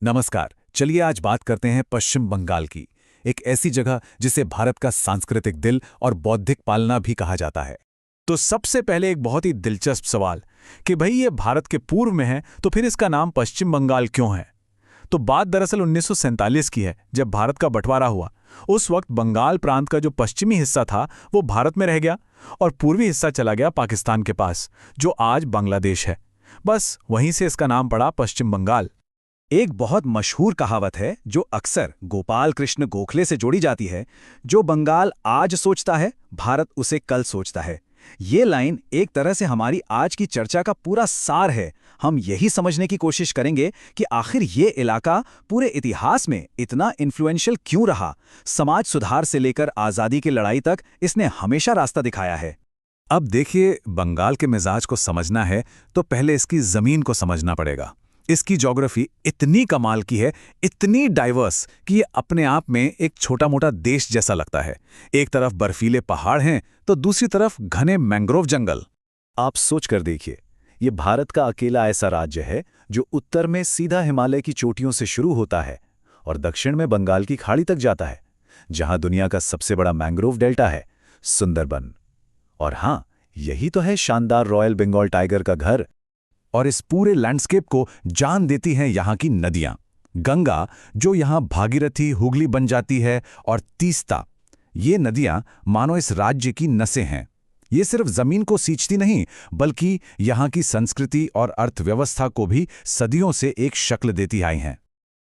नमस्कार। चलिए आज बात करते हैं पश्चिम बंगाल की, एक ऐसी जगह जिसे भारत का सांस्कृतिक दिल और बौद्धिक पालना भी कहा जाता है। तो सबसे पहले एक बहुत ही दिलचस्प सवाल कि भाई ये भारत के पूर्व में है तो फिर इसका नाम पश्चिम बंगाल क्यों है? तो बात दरअसल 1947 की है, जब भारत का बंटवारा हुआ। उस वक्त बंगाल प्रांत का जो पश्चिमी हिस्सा था वो भारत में रह गया और पूर्वी हिस्सा चला गया पाकिस्तान के पास, जो आज बांग्लादेश है। बस वहीं से इसका नाम पड़ा पश्चिम बंगाल। एक बहुत मशहूर कहावत है जो अक्सर गोपाल कृष्ण गोखले से जोड़ी जाती है। जो बंगाल आज सोचता है, भारत उसे कल सोचता है। ये लाइन एक तरह से हमारी आज की चर्चा का पूरा सार है। हम यही समझने की कोशिश करेंगे कि आखिर ये इलाका पूरे इतिहास में इतना इन्फ्लुएंशियल क्यों रहा। समाज सुधार से लेकर आज़ादी की लड़ाई तक इसने हमेशा रास्ता दिखाया है। अब देखिए, बंगाल के मिजाज को समझना है तो पहले इसकी जमीन को समझना पड़ेगा। इसकी ज्योग्राफी इतनी कमाल की है, इतनी डाइवर्स कि ये अपने आप में एक छोटा मोटा देश जैसा लगता है। एक तरफ बर्फीले पहाड़ हैं तो दूसरी तरफ घने मैंग्रोव जंगल। आप सोच कर देखिए, ये भारत का अकेला ऐसा राज्य है जो उत्तर में सीधा हिमालय की चोटियों से शुरू होता है और दक्षिण में बंगाल की खाड़ी तक जाता है, जहां दुनिया का सबसे बड़ा मैंग्रोव डेल्टा है, सुंदरबन। और हाँ, यही तो है शानदार रॉयल बंगाल टाइगर का घर। और इस पूरे लैंडस्केप को जान देती हैं यहाँ की नदियाँ। गंगा, जो यहाँ भागीरथी हुगली बन जाती है, और तीस्ता। ये नदियाँ मानो इस राज्य की नसें हैं। ये सिर्फ जमीन को सींचती नहीं, बल्कि यहाँ की संस्कृति और अर्थव्यवस्था को भी सदियों से एक शक्ल देती आई हैं।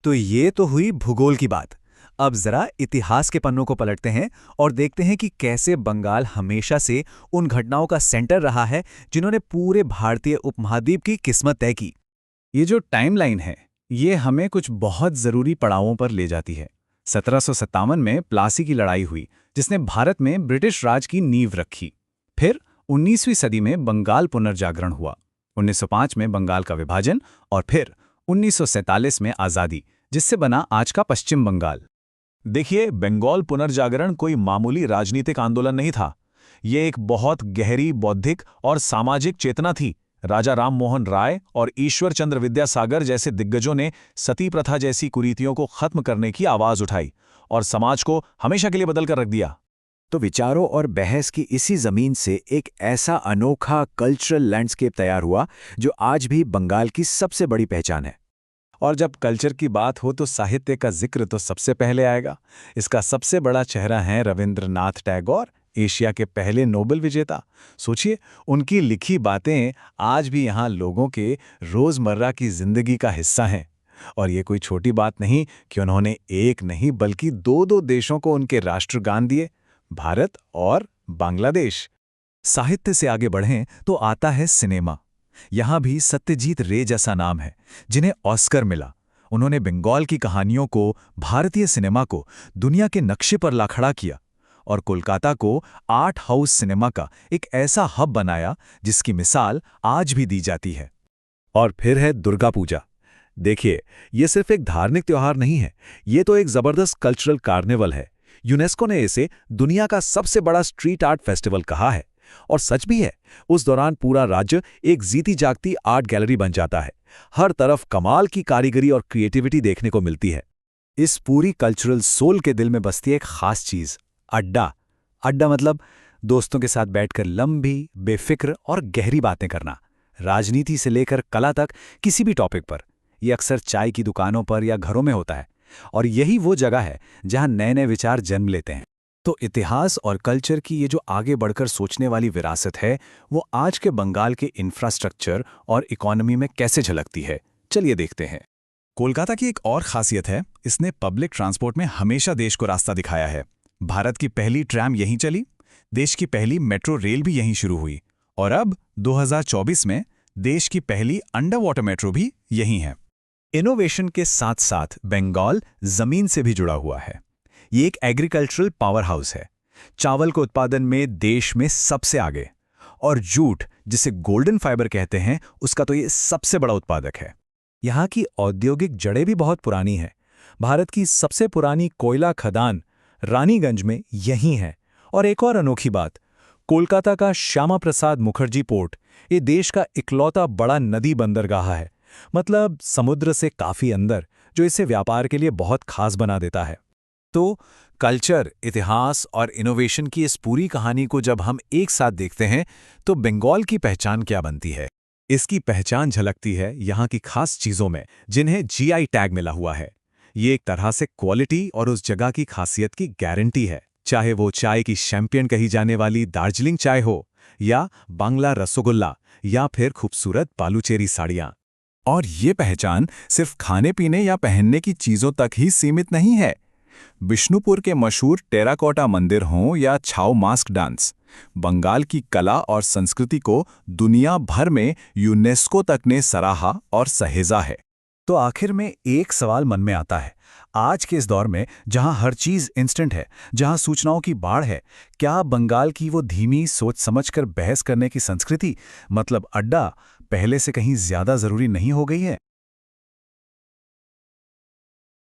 तो ये तो हुई भूगोल की बात। अब जरा इतिहास के पन्नों को पलटते हैं और देखते हैं कि कैसे बंगाल हमेशा से उन घटनाओं का सेंटर रहा है जिन्होंने पूरे भारतीय उपमहाद्वीप की किस्मत तय की। ये जो टाइमलाइन है, ये हमें कुछ बहुत ज़रूरी पड़ावों पर ले जाती है। 1757 में प्लासी की लड़ाई हुई, जिसने भारत में ब्रिटिश राज की नींव रखी। फिर 19वीं सदी में बंगाल पुनर्जागरण हुआ। 1905 में बंगाल का विभाजन और फिर 1947 में आज़ादी, जिससे बना आज का पश्चिम बंगाल। देखिए, बंगाल पुनर्जागरण कोई मामूली राजनीतिक आंदोलन नहीं था। ये एक बहुत गहरी बौद्धिक और सामाजिक चेतना थी। राजा राम मोहन राय और ईश्वर चंद्र विद्यासागर जैसे दिग्गजों ने सती प्रथा जैसी कुरीतियों को खत्म करने की आवाज उठाई और समाज को हमेशा के लिए बदल कर रख दिया। तो विचारों और बहस की इसी जमीन से एक ऐसा अनोखा कल्चरल लैंडस्केप तैयार हुआ जो आज भी बंगाल की सबसे बड़ी पहचान है। और जब कल्चर की बात हो तो साहित्य का जिक्र तो सबसे पहले आएगा। इसका सबसे बड़ा चेहरा है रविंद्रनाथ टैगोर, एशिया के पहले नोबेल विजेता। सोचिए, उनकी लिखी बातें आज भी यहाँ लोगों के रोज़मर्रा की जिंदगी का हिस्सा हैं। और ये कोई छोटी बात नहीं कि उन्होंने एक नहीं बल्कि दो दो देशों को उनके राष्ट्रगान दिए, भारत और बांग्लादेश। साहित्य से आगे बढ़ें तो आता है सिनेमा। यहाँ भी सत्यजीत रे जैसा नाम है, जिन्हें ऑस्कर मिला। उन्होंने बंगाल की कहानियों को, भारतीय सिनेमा को दुनिया के नक्शे पर ला खड़ा किया और कोलकाता को आर्ट हाउस सिनेमा का एक ऐसा हब बनाया जिसकी मिसाल आज भी दी जाती है। और फिर है दुर्गा पूजा। देखिए, ये सिर्फ एक धार्मिक त्योहार नहीं है, ये तो एक जबरदस्त कल्चरल कार्निवल है। यूनेस्को ने इसे दुनिया का सबसे बड़ा स्ट्रीट आर्ट फेस्टिवल कहा है। और सच भी है, उस दौरान पूरा राज्य एक जीती जागती आर्ट गैलरी बन जाता है। हर तरफ कमाल की कारीगरी और क्रिएटिविटी देखने को मिलती है। इस पूरी कल्चरल सोल के दिल में बसती है एक खास चीज, अड्डा। अड्डा मतलब दोस्तों के साथ बैठकर लंबी, बेफिक्र और गहरी बातें करना, राजनीति से लेकर कला तक, किसी भी टॉपिक पर। यह अक्सर चाय की दुकानों पर या घरों में होता है और यही वो जगह है जहां नए नए विचार जन्म लेते हैं। तो इतिहास और कल्चर की ये जो आगे बढ़कर सोचने वाली विरासत है, वो आज के बंगाल के इंफ्रास्ट्रक्चर और इकोनॉमी में कैसे झलकती है, चलिए देखते हैं। कोलकाता की एक और खासियत है, इसने पब्लिक ट्रांसपोर्ट में हमेशा देश को रास्ता दिखाया है। भारत की पहली ट्रैम यहीं चली, देश की पहली मेट्रो रेल भी यहीं शुरू हुई, और अब 2024 में देश की पहली अंडर वाटर मेट्रो भी यहीं है। इनोवेशन के साथ साथ बंगाल जमीन से भी जुड़ा हुआ है। ये एक एग्रीकल्चरल पावर हाउस है। चावल के उत्पादन में देश में सबसे आगे, और जूट, जिसे गोल्डन फाइबर कहते हैं, उसका तो ये सबसे बड़ा उत्पादक है। यहाँ की औद्योगिक जड़ें भी बहुत पुरानी हैं। भारत की सबसे पुरानी कोयला खदान रानीगंज में यहीं है। और एक और अनोखी बात, कोलकाता का श्यामा प्रसाद मुखर्जी पोर्ट, ये देश का इकलौता बड़ा नदी बंदरगाह है, मतलब समुद्र से काफी अंदर, जो इसे व्यापार के लिए बहुत खास बना देता है। तो कल्चर, इतिहास और इनोवेशन की इस पूरी कहानी को जब हम एक साथ देखते हैं तो बंगाल की पहचान क्या बनती है? इसकी पहचान झलकती है यहाँ की खास चीज़ों में, जिन्हें जीआई टैग मिला हुआ है। ये एक तरह से क्वालिटी और उस जगह की खासियत की गारंटी है, चाहे वो चाय की चैंपियन कही जाने वाली दार्जिलिंग चाय हो, या बांग्ला रसोगुल्ला, या फिर खूबसूरत बालूचेरी साड़ियाँ। और ये पहचान सिर्फ खाने पीने या पहनने की चीज़ों तक ही सीमित नहीं है। विष्णुपुर के मशहूर टेराकोटा मंदिर हों या छाओ मास्क डांस, बंगाल की कला और संस्कृति को दुनिया भर में यूनेस्को तक ने सराहा और सहेजा है। तो आखिर में एक सवाल मन में आता है, आज के इस दौर में जहां हर चीज इंस्टेंट है, जहां सूचनाओं की बाढ़ है, क्या बंगाल की वो धीमी सोच समझकर बहस करने की संस्कृति, मतलब अड्डा, पहले से कहीं ज्यादा जरूरी नहीं हो गई है?